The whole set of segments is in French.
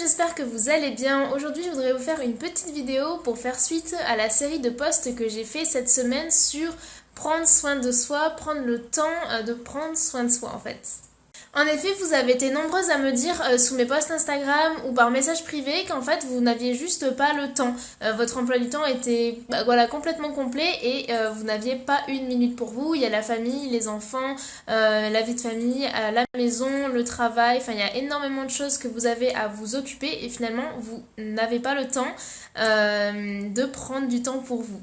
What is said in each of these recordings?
j'espère que vous allez bien. Aujourd'hui, je voudrais vous faire une petite vidéo pour faire suite à la série de posts que j'ai fait cette semaine sur prendre soin de soi, prendre le temps de prendre soin de soi en fait. En effet, vous avez été nombreuses à me dire sous mes posts Instagram ou par message privé qu'en fait vous n'aviez juste pas le temps. Votre emploi du temps était complètement complet et vous n'aviez pas une minute pour vous. Il y a la famille, les enfants, la vie de famille, la maison, le travail. Enfin, il y a énormément de choses que vous avez à vous occuper et finalement vous n'avez pas le temps de prendre du temps pour vous.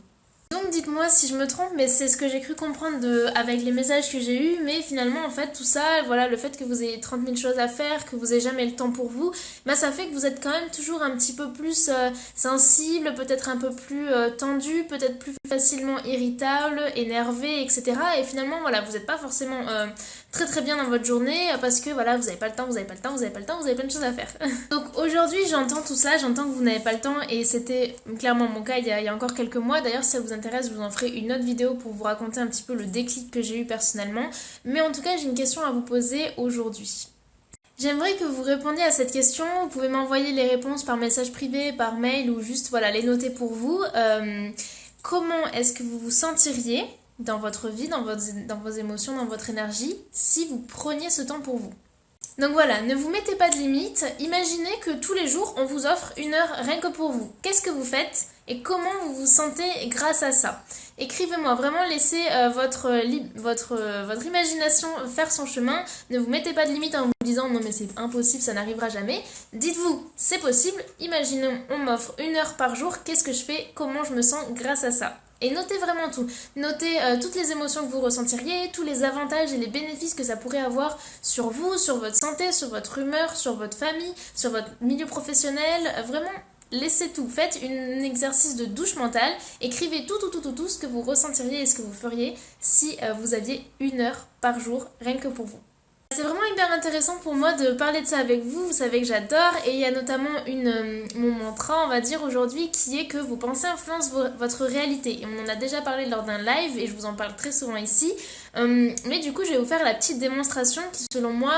Donc dites-moi si je me trompe, mais c'est ce que j'ai cru comprendre avec les messages que j'ai eus, mais finalement en fait tout ça, voilà, le fait que vous ayez 30 000 choses à faire, que vous ayez jamais le temps pour vous, ça fait que vous êtes quand même toujours un petit peu plus sensible, peut-être un peu plus tendu, peut-être plus facilement irritable, énervé, etc. Et finalement voilà, vous n'êtes pas forcément très bien dans votre journée parce que voilà, vous n'avez pas le temps, vous avez plein de choses à faire. Donc aujourd'hui j'entends tout ça, j'entends que vous n'avez pas le temps et c'était clairement mon cas il y a encore quelques mois. D'ailleurs si ça vous intéresse, je vous en ferai une autre vidéo pour vous raconter un petit peu le déclic que j'ai eu personnellement. Mais en tout cas j'ai une question à vous poser aujourd'hui. J'aimerais que vous répondiez à cette question. Vous pouvez m'envoyer les réponses par message privé, par mail ou juste voilà, les noter pour vous. Comment est-ce que vous vous sentiriez dans votre vie, dans vos émotions, dans votre énergie, si vous preniez ce temps pour vous? Donc voilà, ne vous mettez pas de limite. Imaginez que tous les jours, on vous offre une heure rien que pour vous. Qu'est-ce que vous faites et comment vous vous sentez grâce à ça? Écrivez-moi, vraiment laissez votre imagination faire son chemin. Ne vous mettez pas de limite en vous disant non mais c'est impossible, ça n'arrivera jamais. Dites-vous, c'est possible. Imaginons, on m'offre une heure par jour. Qu'est-ce que je fais? Comment je me sens grâce à ça? Et notez vraiment tout. Notez toutes les émotions que vous ressentiriez, tous les avantages et les bénéfices que ça pourrait avoir sur vous, sur votre santé, sur votre humeur, sur votre famille, sur votre milieu professionnel. Vraiment, laissez tout. Faites un exercice de douche mentale. Écrivez tout ce que vous ressentiriez et ce que vous feriez si vous aviez une heure par jour, rien que pour vous. C'est vraiment hyper intéressant pour moi de parler de ça avec vous, vous savez que j'adore et il y a notamment mon mantra on va dire aujourd'hui qui est que vos pensées influencent votre réalité et on en a déjà parlé lors d'un live et je vous en parle très souvent ici mais du coup je vais vous faire la petite démonstration qui selon moi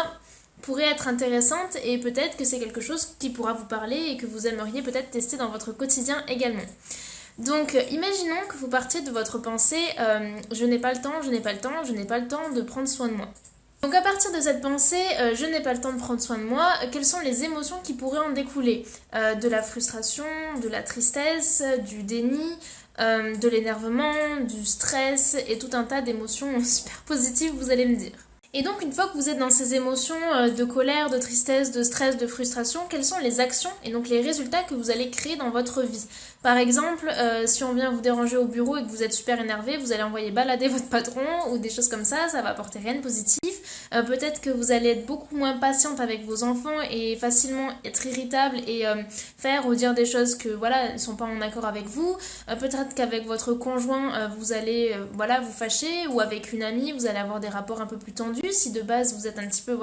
pourrait être intéressante et peut-être que c'est quelque chose qui pourra vous parler et que vous aimeriez peut-être tester dans votre quotidien également. Donc imaginons que vous partiez de votre pensée je n'ai pas le temps de prendre soin de moi. Donc à partir de cette pensée, je n'ai pas le temps de prendre soin de moi, quelles sont les émotions qui pourraient en découler? De la frustration, de la tristesse, du déni, de l'énervement, du stress et tout un tas d'émotions super positives, vous allez me dire. Et donc une fois que vous êtes dans ces émotions de colère, de tristesse, de stress, de frustration, quelles sont les actions et donc les résultats que vous allez créer dans votre vie? Par exemple, si on vient vous déranger au bureau et que vous êtes super énervé, vous allez envoyer balader votre patron ou des choses comme ça va apporter rien de positif. Peut-être que vous allez être beaucoup moins patiente avec vos enfants et facilement être irritable et faire ou dire des choses que voilà ne sont pas en accord avec vous. Peut-être qu'avec votre conjoint vous allez vous fâcher ou avec une amie vous allez avoir des rapports un peu plus tendus. Si de base vous êtes un petit peu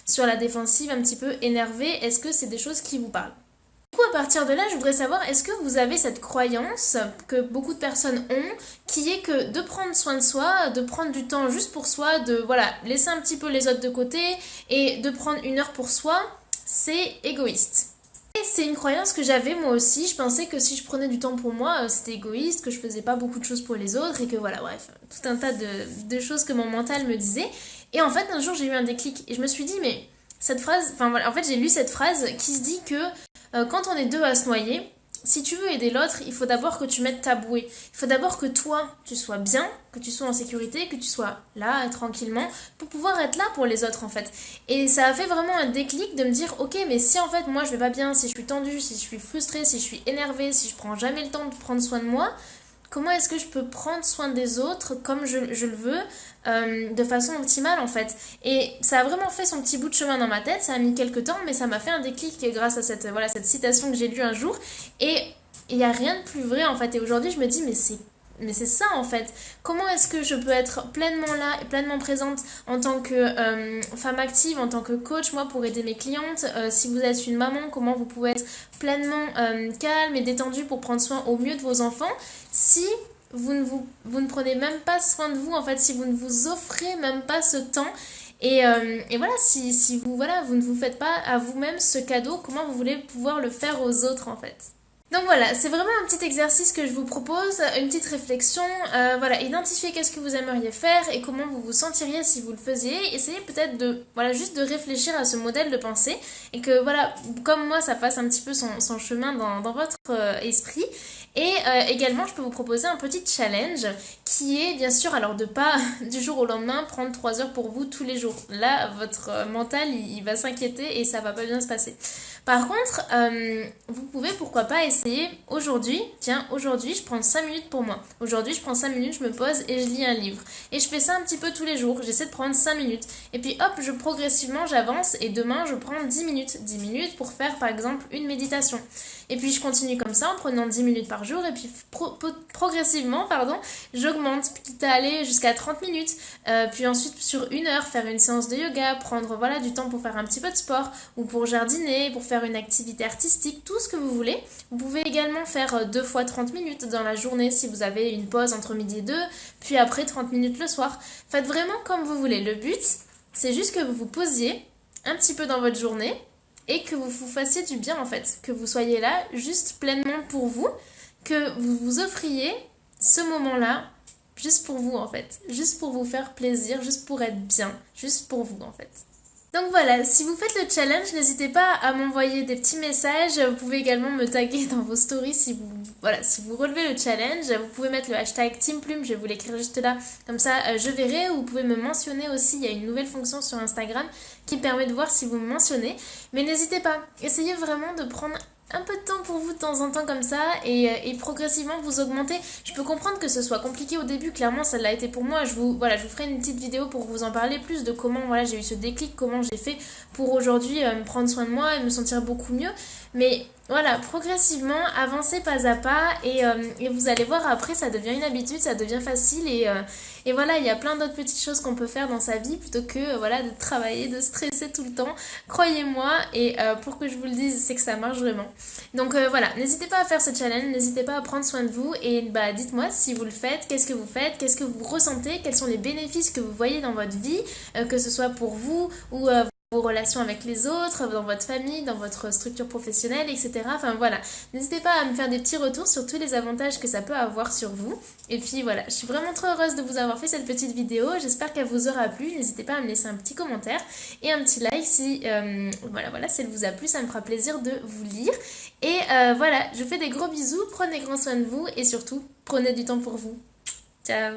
sur la défensive, un petit peu énervé, est-ce que c'est des choses qui vous parlent? Du coup, à partir de là, je voudrais savoir, est-ce que vous avez cette croyance que beaucoup de personnes ont, qui est que de prendre soin de soi, de prendre du temps juste pour soi, de laisser un petit peu les autres de côté et de prendre une heure pour soi, c'est égoïste. Et c'est une croyance que j'avais moi aussi, je pensais que si je prenais du temps pour moi, c'était égoïste, que je faisais pas beaucoup de choses pour les autres et que bref, tout un tas de choses que mon mental me disait. Et en fait, un jour, j'ai eu un déclic et je me suis dit, mais cette phrase, en fait, j'ai lu cette phrase qui se dit que quand on est deux à se noyer, si tu veux aider l'autre, il faut d'abord que tu mettes ta bouée. Il faut d'abord que toi, tu sois bien, que tu sois en sécurité, que tu sois là, tranquillement, pour pouvoir être là pour les autres en fait. Et ça a fait vraiment un déclic de me dire, ok, mais si en fait moi je vais pas bien, si je suis tendue, si je suis frustrée, si je suis énervée, si je prends jamais le temps de prendre soin de moi, comment est-ce que je peux prendre soin des autres comme je le veux, de façon optimale en fait. Et ça a vraiment fait son petit bout de chemin dans ma tête, ça a mis quelques temps, mais ça m'a fait un déclic grâce à cette citation que j'ai lue un jour. Et il n'y a rien de plus vrai en fait. Et aujourd'hui je me dis, mais c'est ça en fait. Comment est-ce que je peux être pleinement là et pleinement présente en tant que femme active, en tant que coach, moi pour aider mes clientes. Si vous êtes une maman, comment vous pouvez être pleinement calme et détendue pour prendre soin au mieux de vos enfants si vous ne prenez même pas soin de vous en fait, si vous ne vous offrez même pas ce temps. Et voilà, si vous, voilà, vous ne vous faites pas à vous-même ce cadeau, comment vous voulez pouvoir le faire aux autres en fait? Donc voilà, c'est vraiment un petit exercice que je vous propose, une petite réflexion. Voilà, identifiez qu'est-ce que vous aimeriez faire et comment vous vous sentiriez si vous le faisiez. Essayez peut-être de, voilà, juste de réfléchir à ce modèle de pensée et que voilà, comme moi, ça fasse un petit peu son chemin dans votre esprit. Et également, je peux vous proposer un petit challenge qui est bien sûr, alors de pas du jour au lendemain prendre 3 heures pour vous tous les jours. Là, votre mental, il va s'inquiéter et ça va pas bien se passer. Par contre, vous pouvez pourquoi pas essayer aujourd'hui, tiens, aujourd'hui je prends 5 minutes pour moi. Aujourd'hui je prends 5 minutes, je me pose et je lis un livre. Et je fais ça un petit peu tous les jours, j'essaie de prendre 5 minutes. Et puis hop, progressivement j'avance et demain je prends 10 minutes. 10 minutes pour faire par exemple une méditation. Et puis je continue comme ça en prenant 10 minutes par jour et puis progressivement, pardon, j'augmente, quitte à aller jusqu'à 30 minutes. Puis ensuite sur 1 heure, faire une séance de yoga, prendre voilà, du temps pour faire un petit peu de sport ou pour jardiner, pour faire une activité artistique, tout ce que vous voulez. Vous pouvez également faire 2 fois 30 minutes dans la journée si vous avez une pause entre midi et 2, puis après 30 minutes le soir. Faites vraiment comme vous voulez. Le but, c'est juste que vous vous posiez un petit peu dans votre journée et que vous vous fassiez du bien en fait, que vous soyez là juste pleinement pour vous, que vous vous offriez ce moment-là juste pour vous en fait, juste pour vous faire plaisir, juste pour être bien, juste pour vous en fait. Donc voilà, si vous faites le challenge, n'hésitez pas à m'envoyer des petits messages. Vous pouvez également me taguer dans vos stories si vous, voilà, si vous relevez le challenge. Vous pouvez mettre le hashtag TeamPlume, je vais vous l'écrire juste là, comme ça je verrai. Ou vous pouvez me mentionner aussi, il y a une nouvelle fonction sur Instagram qui permet de voir si vous me mentionnez. Mais n'hésitez pas, essayez vraiment de prendre un peu de temps pour vous de temps en temps comme ça et progressivement vous augmentez. Je peux comprendre que ce soit compliqué au début, clairement ça l'a été pour moi. Je vous ferai une petite vidéo pour vous en parler plus de comment voilà, j'ai eu ce déclic, comment j'ai fait pour aujourd'hui me prendre soin de moi et me sentir beaucoup mieux. Mais voilà, progressivement, avancez pas à pas et vous allez voir après ça devient une habitude, ça devient facile et voilà, il y a plein d'autres petites choses qu'on peut faire dans sa vie plutôt que voilà, de travailler, de stresser tout le temps. Croyez-moi et pour que je vous le dise, c'est que ça marche vraiment. Donc voilà, n'hésitez pas à faire ce challenge, n'hésitez pas à prendre soin de vous et bah dites-moi si vous le faites, qu'est-ce que vous ressentez, quels sont les bénéfices que vous voyez dans votre vie, que ce soit pour vous ou vos relations avec les autres, dans votre famille, dans votre structure professionnelle, etc. Enfin voilà, n'hésitez pas à me faire des petits retours sur tous les avantages que ça peut avoir sur vous. Et puis voilà, je suis vraiment trop heureuse de vous avoir fait cette petite vidéo, j'espère qu'elle vous aura plu. N'hésitez pas à me laisser un petit commentaire et un petit like si, si elle vous a plu, ça me fera plaisir de vous lire. Et voilà, je vous fais des gros bisous, prenez grand soin de vous et surtout, prenez du temps pour vous. Ciao!